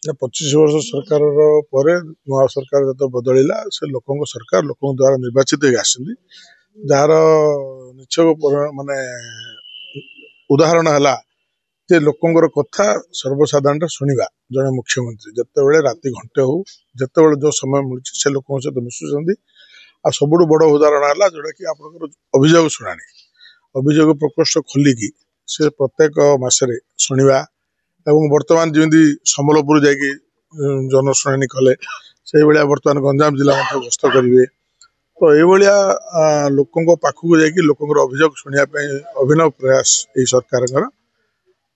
25 वर्ष सरकार नुआ सरकार जो बदलला से लोकों सरकार लोकों द्वारा निर्वाचित जार निश्चय माने उदाहरण है जे लोकों कथा सर्वसाधारण शुणा जड़े मुख्यमंत्री जिते राति घंटे हो जिते जो समय मिलूँ से लोक सहित मिशुंट आ सबुठ बड़ उदाहरण है जोटा कि आप अभियोग शुणाणी अभियोग प्रकोष्ठ खोलिकी से प्रत्येक मसरे शुणा वर्तमान जमी सम्बलपुर जा जनशुणी कले से भाया बर्तमान गंजाम जिला गस्त करेंगे तो ये लोकों पाखक जाकि लोकों अभियोग शुणापी अभिनव प्रयास ये सरकार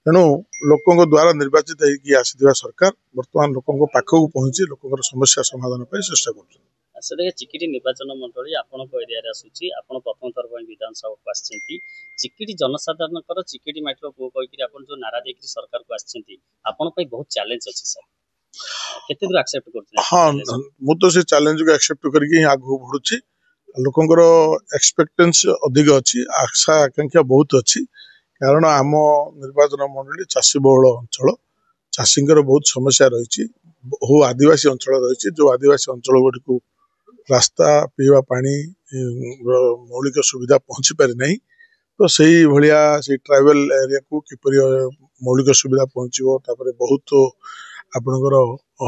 तेणु लोकों द्वारा निर्वाचित होगी आसी सरकार बर्तमान लोकों पाखक पहुंची लोकों समस्या समाधान चेष्टा कर चिकिटी निर्वाचन मंडली आपण एरिया आसूची आपण प्रथम थर विधानसभा को आछंती चिकिटी जनसाधारण चिकिटी माइटर पु कहि आपण जो नारा देकी सरकार को आछंती आपण पई बहुत चैलेंज अछि सर केते दूर एक्सेप्ट करथि हां मु तो से चैलेंज को एक्सेप्ट करके आगु बढ़ुची लोकों एक्सपेक्टेंस अधिक अच्छी आशा आकांक्षा बहुत अच्छी कारण आम निर्वाचन मंडली चाषी बहुल अंचल चाषी बहुत समस्या रही बहु आदिवासी अंचल रही जो आदिवासी अंचल गुड़ी रास्ता पीवा पानी मौलिक सुविधा पहुंची पारि नहीं तो सही भाया से ट्राइबल एरिया को किपर मौलिक सुविधा पहुँचो बहुत आपणकर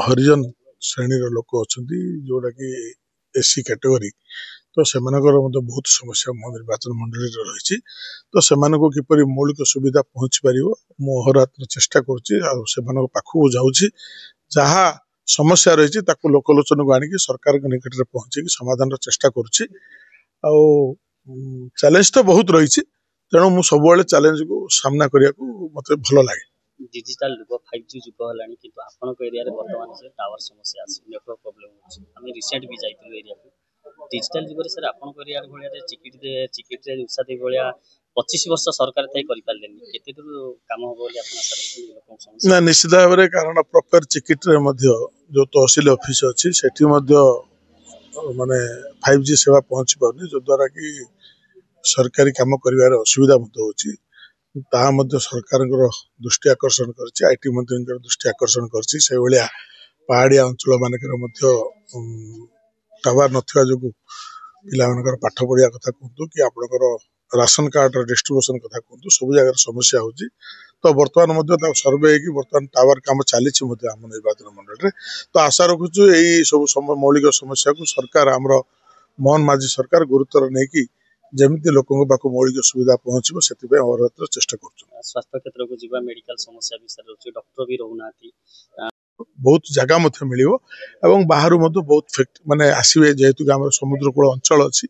हरिजन श्रेणी लोक अच्छा जोटा कि एससी कैटेगरी तो से बहुत समस्या मो निर्वाचन मंडली रही तो से किपर मौलिक सुविधा पहुँची पार मुहरात्र चेष्टा कर पाखक जाऊँगी जहाँ समस्या रही लोकलोचन को आनिकी सरकार के निकट में पहुंचे समाधान चेष्टा करुच्ची चैलेंज तो बहुत रही तेणु मुझे सब चैलेंज को सामना करने को मत भल लगे डिजिटल युग 5G युग है कि आपण एरिया बर्तमान से टावर समस्या नेटवर्क प्रोब्लेम होती रिसेंट भी जाइए एरिया को डिजिटल युग सर आपण एरिया भाया चिकिटी उषा दे भाया 25 वर्ष सरकार केते दूर काम हो ना निश्चित भाव में कारण प्रॉपर चिकिटी जो तहसिल ऑफिस अच्छी सेठी माने 5G सेवा पहुंची पारनी जो द्वारा कि सरकारी काम कर असुविधा होची सरकार दृष्टि आकर्षण कर आईटी मंत्री दृष्टि आकर्षण कर पहाड़िया अंचल मानक टावर नथिबा जोगु पिलामानकर पाठ पढ़िया कथा कहतु कि आपनकर राशन कार्ड डिस्ट्रीब्यूशन कथा कहतु सब जगह समस्या होची तो बर्तमान सर्वे होगी बर्तमान टावर काम चली आम निर्वाचन मंडल तो आशा रखुचु यही सब मौलिक समस्या को सरकार आमर मोहन माझी सरकार गुरुत्व नहीं कि जमी लोकों पाक मौलिक सुविधा पहुँचो से अहरत्र चेष्टा कर स्वास्थ्य क्षेत्र को जीवा मेडिकल समस्या विषय डॉक्टर भी रहना बहुत जगह मिल बाहर बहुत माने आसवे जेहेतु आम समुद्रकूल अंचल अच्छी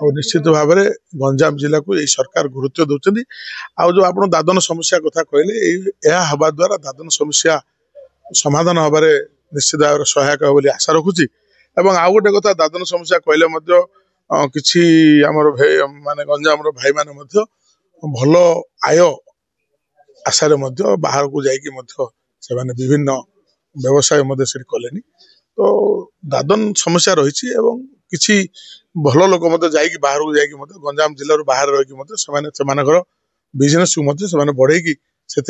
और निश्चित भाव में गंजाम जिला को यही सरकार गुरुत्व दौरान आउ जो आप दादन समस्या कथा कहले यह हवा द्वारा दादन समस्या समाधान हबार निश्चित भाव में सहायक हो आशा रखुची आउ गोटे कथा दादन समस्या कहले किसी आमर माने गंजाम भाई माने भल आय आशा बाहर को जाकि विभिन्न व्यवसाय कले तो दादन समस्या रही किसी भल लोक बाहर को जाकि गंजाम जिलूर बाहर रही बिजनेस को बढ़ेगी से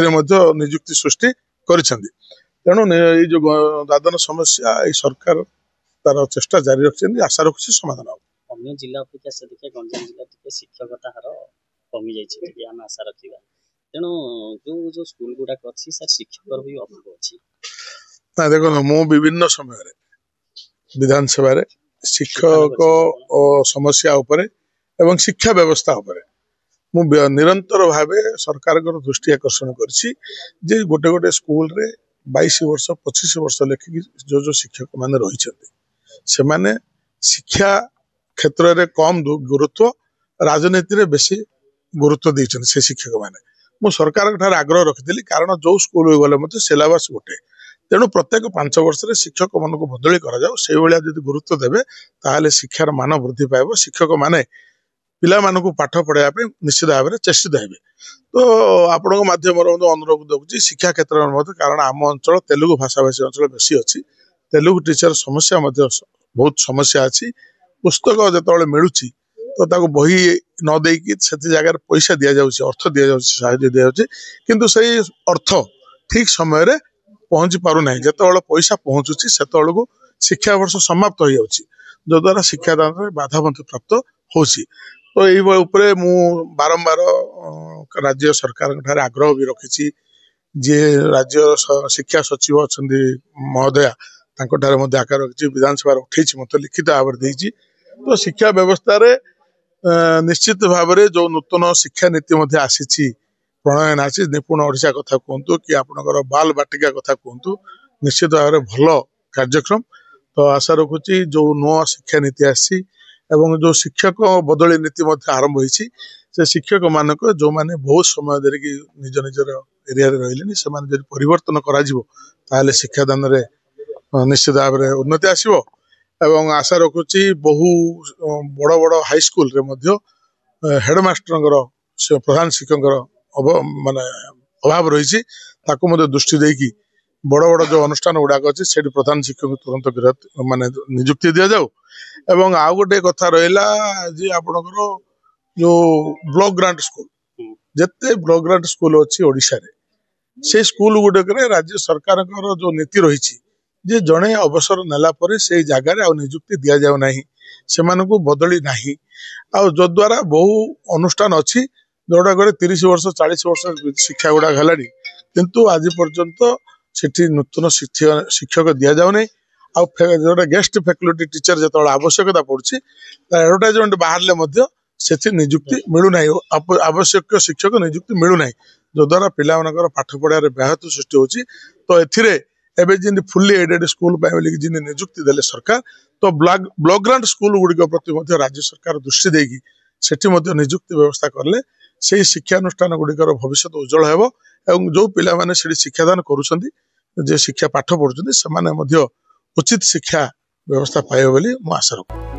निजुक्ति सृष्टि कर तेणु ये जो दादन समस्या ये सरकार तार चेष्टा जारी रखी आशा रखुच्छी समाधान अन्य जिला अपेक्षा से देखिए गंजाम जिला शिक्षकता हार कमी जाइए आम आशा रखा तेणु जो जो स्कूल गुड़ाक अच्छी सर शिक्षक भी अभाव अच्छी ना देखो मु विभिन्न समय विधानसभा शिक्षक समस्या उपरे एवं शिक्षा व्यवस्था उपरे मु निरंतर भाव सरकार दृष्टि आकर्षण कर गोटे गोटे स्कूल रे 22 वर्ष 25 वर्ष लेखिकी जो जो शिक्षक माने रही शिक्षा क्षेत्र में कम गुरुत्व राजनीति रे बेसी गुरुत्व देते से शिक्षक माने मु सरकार ठार आग्रह रखी कारण जो स्कूल गले सिलेबस गोटे तेणु प्रत्येक 5 वर्ष में शिक्षक मान को बदली कर गुरुत्व देवे ताहले शिक्षार मान वृद्धि पाइब शिक्षक माने पिला मानक पाठ पढ़ाई निश्चित भाव में चेष्टित हे तो आपण माध्यम अनुरोध दूसरी शिक्षा क्षेत्र में कारण आम अंचल तेलुगु भाषाभाषी अंचल बेसी अच्छी तेलुगु टीचर समस्या बहुत समस्या अच्छी पुस्तक जो मिलूँ तो बही न देकी से जगह पैसा दि जाऊँगी अर्थ दि जाऊँगी साहाय्य दि जाऊँगी किंतु से अर्थ ठीक समय पहुंची पारुना जिते पैसा पहुंचुची से शिक्षा वर्ष समाप्त हो जाउची जद्वारा शिक्षादान में बाधा प्राप्त होची। तो ये मु बारंबार राज्य सरकार आग्रह भी रखी जे राज्य शिक्षा सचिव अच्छा महोदया आकार रखी विधानसभा उठे मत लिखित भाव देती। तो शिक्षा व्यवस्था रे निश्चित भाव जो नूतन शिक्षा नीति आसी प्रणयन आसी निपुण ओडिशा कथा कहतु कि आपणकर बाल बाटिका कथा कहतु निश्चित भाव भल कार्यक्रम। तो आशा रखुची जो नुआ शिक्षा नीति आसी एवं जो शिक्षक बदली नीति आरंभ होती से शिक्षक मानक जो माने बहुत समय धरिकी निज निजर एरिया रही से परिवर्तन कर शिक्षादान निश्चित भाव में उन्नति आसो। एवं आशा रखुची बहु बड़ बड़ हाईस्कल हेडमास्टर प्रधान शिक्षक माने अभाव रही दृष्टि देकी बड़ बड़ जो अनुष्ठान गुड़ाक अच्छे से प्रधान शिक्षक तुरंत माने नियुक्ति दि जाऊ। एवं आउ गोटे कथा रहा जे आपणकर जो ब्लॉक ग्रांट स्कूल जिते ब्लॉक ग्रांट स्कूल अच्छी ओडिशा रे से स्कूल गुड़क राज्य सरकार जो नीति रही जे जड़े अवसर नेला परे से जगार नियुक्ति दि जाऊ ना से बदली ना जद्वारा बहु अनुष्ठान अच्छी जोड़ा करे 30 वर्ष 40 वर्ष शिक्षा गुड़ाक है किंतु आज पर्यंत सेठी नूतन शिक्षक दि जाऊ ना जोटा गेस्ट फैकल्टी टीचर जो आवश्यकता पड़ी एडवर्टाइजमेंट बाहर से नियुक्ति मिलूना आवश्यक शिक्षक नियुक्ति मिलूना जद्वारा पिला पाठ पढ़ार व्याहत सृष्टि होची। तो एबे जिन फुल्ली एडेड स्कूल जिन नियुक्ति देले सरकार तो ब्लॉक ग्रांट स्कूल गुड़िक प्रति राज्य सरकार दृष्टि देगी सेठी नियुक्ति व्यवस्था करले से शिक्षानुष्ठान गुड़िकर भविष्य उज्जवल हेबो एवं जो पिला माने सेठी शिक्षादान करूछंती जे शिक्षा पाठ पढ़ुछंती से उचित शिक्षा व्यवस्था पाइबे बोली मु आशा रखु।